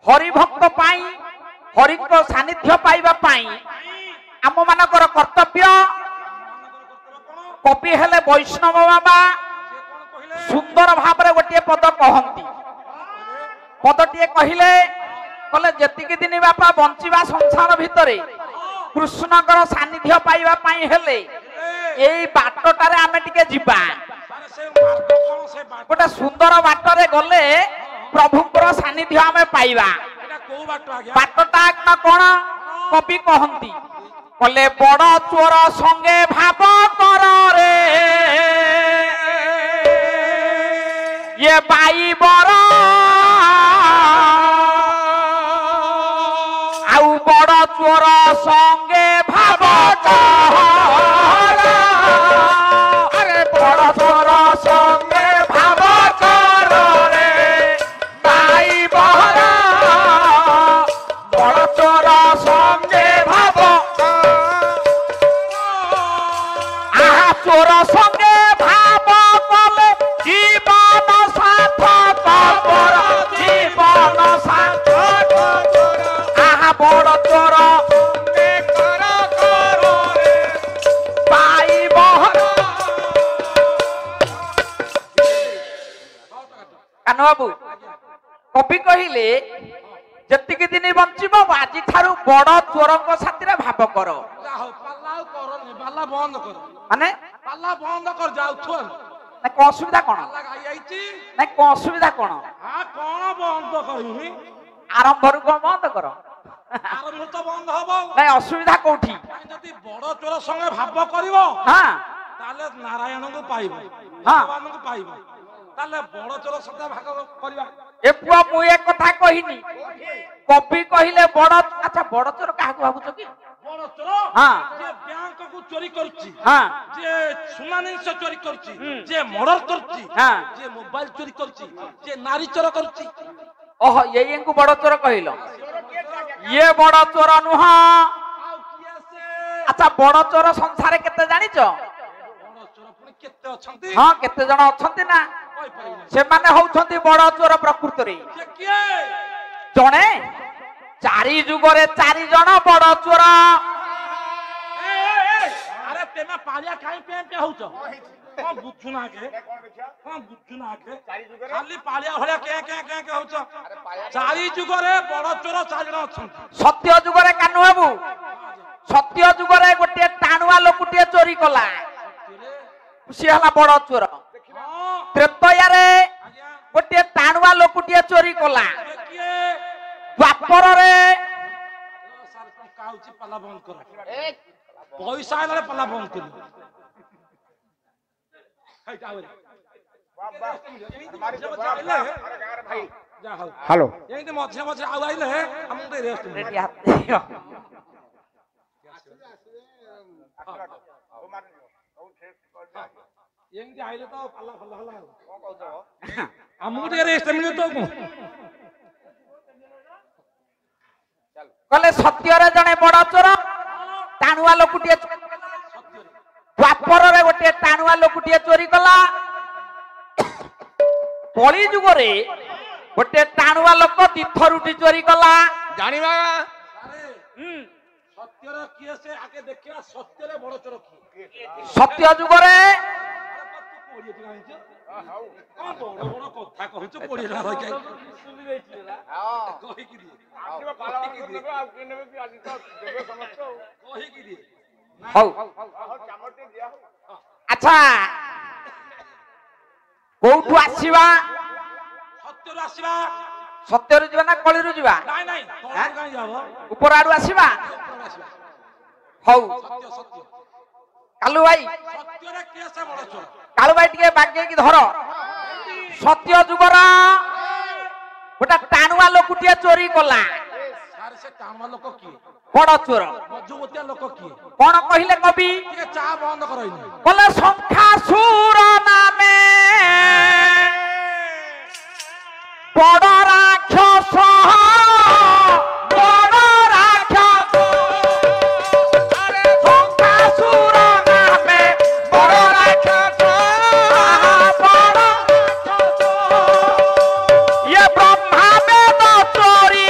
हरिभक्त पाई हरि को सानिध्य पाइबा पाई आम मानकर कर्तव्य कवि हेले वैष्णव बाबा सुंदर भाव गोटे पद कहती पदटे कहले कले जेतिकी दिन बापा बंचिबा संसार भितर कृष्णकर सानिध्य पाइबा पाई हेले एई बाटटारे आमे टिके जिबा गोटे सुंदर बाटरे गले प्रभुंकर सानिध्य आमे पाइबा बाटटा कौन कवि कहती कले बड़ चोर संगे भाव कर रे ये बाई बर आउ बड़ चोर संगे भाव कर अरे बड़ चोर संगे भाव कर रे बाई बर बड़ चोर संगे भाव आहा चोर संगे भाव कले जीवन सार्थक कर जीवन सार्थक आहा बड़ चोर पाई बहर कान बाबू कवि कहले जेतिकी दिन बंचिब आज ठारू बड़ चोर साथी भाव कर माने पाला बंद कर जाऊ ना कौन असुविधा कौन ना कौन असुविधा कौन कौन बंद करही आरंभ रु कौन बंद कर आरंभ तो बंद हबो ना असुविधा कोठी जदि बड़ चोर संगे भाव करिवो हां ताले नारायण को पाइबो हां भगवान को पाइबो ताले बड़ चोर संगे भाग करिवा ए पुआ मु एक कथा कहिनी कवि कहिले बड़ अच्छा बड़ चोर काहा को भाबुछ की बड़ चोर हां जे बैंक को चोरी करछि हां जे सोना नहीं से चोरी करछि जे मर्डर करछि हां जे मोबाइल चोरी करछि जे नारी चोर करछि ओह ये को बड़ चोर कहिलो ये बड़ चोर नुहा अच्छा बड़ चोर संसार केते जानिछ बड़ चोर पुनी केते अछंती हां केते जण अछंती ना से माने होउछंती बड़ चोर प्रकृति रे जे किए जणे चारि जुगरे चारि जण बड़ चोर अरे तेमा पालिया खाई पे होउछ कोन बुझु ना के खाली पालिया भलिया के होउछ चारि जुगरे बड़ चोर चारि जण अछंती सत्य जुगरे कानु बाबू सत्य जुगरे गोटे टाणुआ लोकुटिए चोरी कला सी हला बड़ चोर त्रेतया रे गोटे टाणुआ लोकुटिए चोरी कला द्वापर रे काउची पाला बंद कर पैसा आले पाला बंद कर हेलो ये मझे मझे आउ आइले हम दे रेस्ट रेडी हाथ ये आइले तो पाला फल्ला हला कोन कहतो हमहु दे रेस्ट मिले तो कले सत्य रे जने बड़ चोर टाणुआ लोकुटिए द्वापर रे गोटे टाणुआ लोकुटिए चोरी कला कली जुगरे गोटे टाणुआ लोक तीर्थरुटी चोरी कला जानिबा सत्यर किए से आके देखिया सत्य रे बड़ चोर की सत्य जुगरे बड़ बड़ कथा कहछ पड़ी ना रह जाय सुनि बैठले रा कहि की दिए आके पाला की दिए आ केने भी आज तो देबे समस्त कहि की दिए हौ चामटे दिया हो अच्छा कोठु आसीबा सत्यर आसीबा सत्य रु जीवा ना कली रु जीवा नाही नाही तोड़ काई जाबो ऊपर आडू आसीबा हौ सत्य सत्य कालू भाई सत्य रे केसे बड़ चोर कालू भाई टिके बागे की धर सत्य जुगरा गोटा टाणुआ लोकुटिए चोरी कला सारे से टाणवा लोक की बड़ चोर मजबूतिया लोक की कौन कहिले कवि के चा बंद करइनी बोले संखासुर नामे बड़ राक्षस बड़ राक्षस अरे संखासुर नामे बड़ राक्षस बड़ राक्षस ये ब्रह्मा वेद चोरी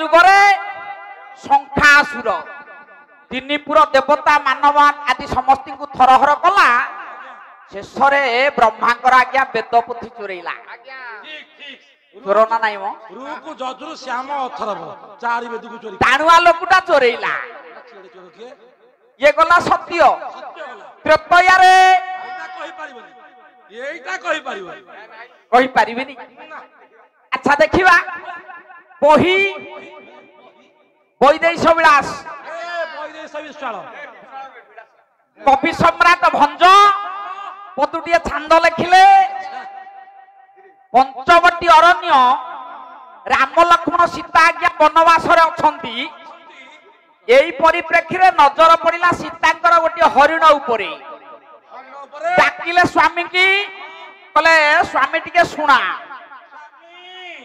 ଯୁଗରେ ଶଙ୍ଖାସୁର ତିନିପୁର ଦେବତା ମାନବାନ ଆଦି ସମସ୍ତଙ୍କୁ ଥରହର କଲା ଶେଷରେ ବ୍ରହ୍ମାଙ୍କର ଆଜ୍ଞା ବେଦ ପୋଥି ଚୋରେଇଲା ଚୋର ନା ନାଇଁ ମ ରୁକୁ ଯଜୁରୁ ଶ୍ୟାମ ଅଥରବ ଚାରି ବେଦକୁ ଚୋରି ଟାଣୁଆ ଲୋକଟା ଚୋରେଇଲା ଇଏ ଗଲା ସତ୍ୟ ତ୍ରେତୟାରେ ଏଇଟା କହିପାରିବନି କହିପାରିବିନି ଆଚ୍ଛା ଦେଖିବା ବହି ବୈଦେଶ ବିଳାସ କବି ସମ୍ରାଟ ଭଞ୍ଜ ପଦୁଟିଏ ଛାନ୍ଦ ଲେଖିଲେ ପଞ୍ଚବଟୀ ଅରଣ୍ୟ ରାମ ଲକ୍ଷ୍ମଣ ସୀତା ଆଜ୍ଞା ବନବାସରେ ଅଛନ୍ତି ଏଇ ପରିପ୍ରେକ୍ଷୀରେ ନଜର ପଡିଲା ସୀତାଙ୍କର ଗୋଟିଏ ହରିଣ ଉପରେ ଡାକିଲେ ସ୍ୱାମୀ କି କହିଲେ ସ୍ୱାମୀ ଟିକେ ଶୁଣା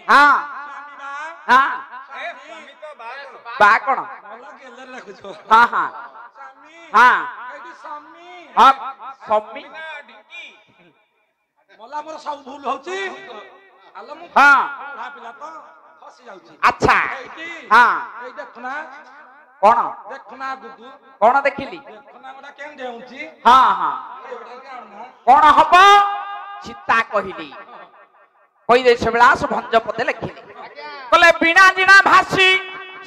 ହଁ ହଁ ବା କଣ ହଁ ହଁ ହଁ ହଁ ସ୍ୱାମୀ ମଲା ମୋର ସବୁ ଭୁଲ ହଉଛି ହଁ ପିଲା ତ ଫସି ଯାଉଛି ଆଚ୍ଛା ହଁ ଏଇ ଦେଖୁନା କଣ ଦେଖୁନା ଗୁଦୁ କଣ ଦେଖିଲି ଦେଖୁନା ଗୋଟା କେମିତି ହେଉଛି ହଁ ହଁ କଣ ହବ ସୀତା କହିଲି ବୈଦେଶ ବିଳାସ ଭଞ୍ଜ ପଦେ ଲେଖିଲି କହିଲେ ବିଣା ଜିଣା ଭାସି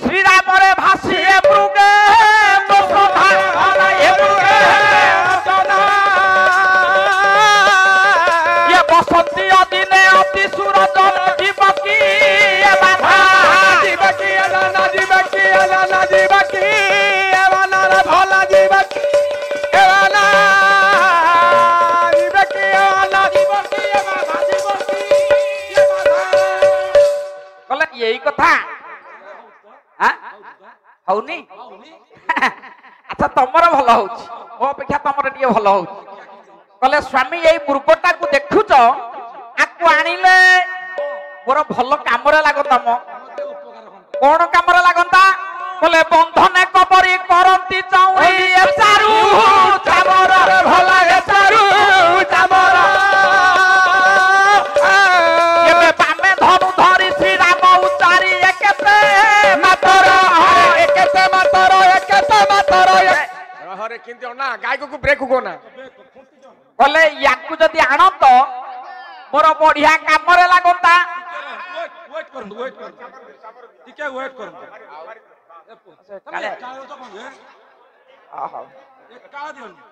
ଶ୍ରୀରାମରେ ଭାସି ଏ ମୃଗେ ବସନ୍ତି ଅଦିନେ ଅତି ସୁରଜ ଯିବ କି ବାଧା ଯିବ କି ନା ଯିବ କି ନା ଯିବ କି ଭଲ ଯିବ କି କହିଲେ ଏଇ କଥା ହଉନି ଆଚ୍ଛା ତମର ଭଲ ହଉଛି ମୋ ଅପେକ୍ଷା ତମର ଟିକେ ଭଲ ହଉଛି କହିଲେ ସ୍ୱାମୀ ଏଇ ମୃଗଟାକୁ ଦେଖୁଛ ଆକୁ ଆଣିଲେ ମୋର ଭଲ କାମରେ ଲାଗନ୍ତା ମ କଣ କାମରେ ଲାଗନ୍ତା କହିଲେ ବନ୍ଧନେ କବରୀ କରନ୍ତି ଚାଉଳି ଚାରୁ ଚାମର ଭଲ ଚାରୁ ଚାମର ଏବେ ବାମେ ଧନୁ ଧରି ଶ୍ରୀରାମ ଉଚାରି ଏକେତେ ମାତର ରହରେ କିନ୍ତୁ ନା ଗାଈକୁ ବ୍ରେକ୍ କୋନା କହିଲେ ୟାକୁ ଯଦି ଆଣନ୍ତ ମୋର ବଢିଆ କାମରେ ଲାଗନ୍ତା ୱେଟ୍ କରନ୍ତୁ ଟିକେ ୱେଟ୍ କରନ୍ତୁ କାଳ ଦିଅନ୍ତୁ